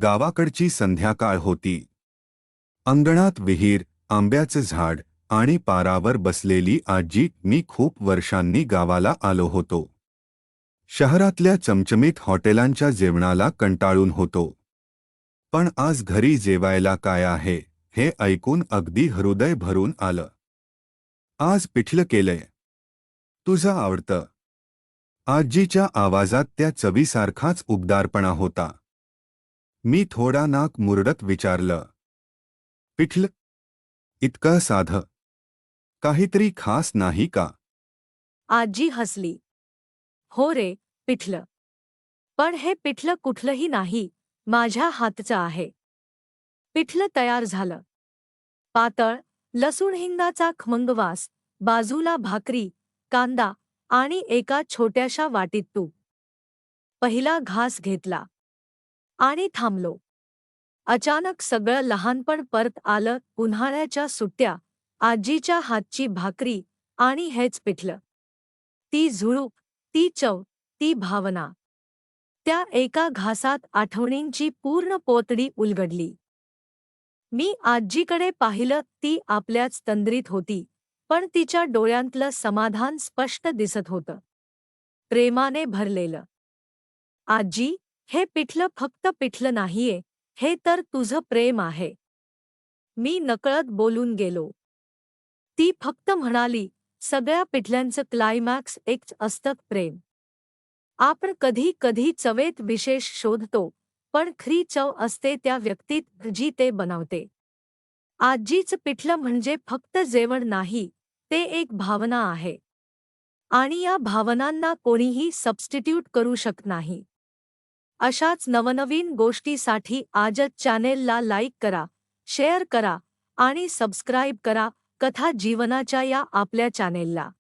गावाकडची संध्याकाळ होती. अंगणात विहीर, आंब्याचं झाड आणि पारावर बसलेली आजी. मी खूप वर्षांनी गावाला आलो होतो. शहरातल्या चमचमीत हॉटेलांच्या जेवणाला कंटाळून होतो. पण आज घरी जेवायला काय आहे हे ऐकून अगदी हृदय भरून आलं. आज पिठलं केलंय. तुझं आवडतं. आजीच्या आवाजात त्या चवीसारखाच उबदारपणा होता. मी थोडा नाक मुरडत विचारलं, पिठलं? इतकं साधं? काहीतरी खास नाही का? आजी हसली. हो रे, पिठलं. पण हे पिठलं कुठलंही नाही, माझ्या हातचं आहे. पिठलं तयार झालं. पातळ, लसूण हिंगाचा खमंग वास, बाजूला भाकरी, कांदा आणि एका छोट्याशा वाटीत तूप. पहिला घास घेतला आणि थांबलो. अचानक सगळं लहानपण परत आलं. उन्हाळ्याच्या सुट्ट्या, आजीच्या हातची भाकरी आणि हेच पिठलं. ती झुळूक, ती चव, ती भावना. त्या एका घासात आठवणींची पूर्ण पोतडी उलगडली. मी आजीकडे पाहिलं. ती आपल्याच तंद्रीत होती, पण तिच्या डोळ्यांतलं समाधान स्पष्ट दिसत होतं. प्रेमाने भरलेलं. आजी, हे पिठलं फक्त पिठलं नाहीये, हे तर तुझं प्रेम आहे. मी नकळत बोलून गेलो. ती फक्त म्हणाली, सगळ्या पिठल्यांचं क्लायमॅक्स एकच असतं, प्रेम. आपण कधी कधी चवेत विशेष शोधतो, पण खरी चव असते त्या व्यक्तीत जी ते बनवते. आजीचं पिठलं म्हणजे फक्त जेवण नाही, ते एक भावना आहे. आणि या भावनांना कोणीही सबस्टिट्यूट करू शकत नाही. अशाच नवनवीन गोष्टीसाठी आजच चॅनेलला लाईक करा, शेअर करा आणि सबस्क्राईब करा, कथा जीवनाच्या या आपल्या चॅनेलला.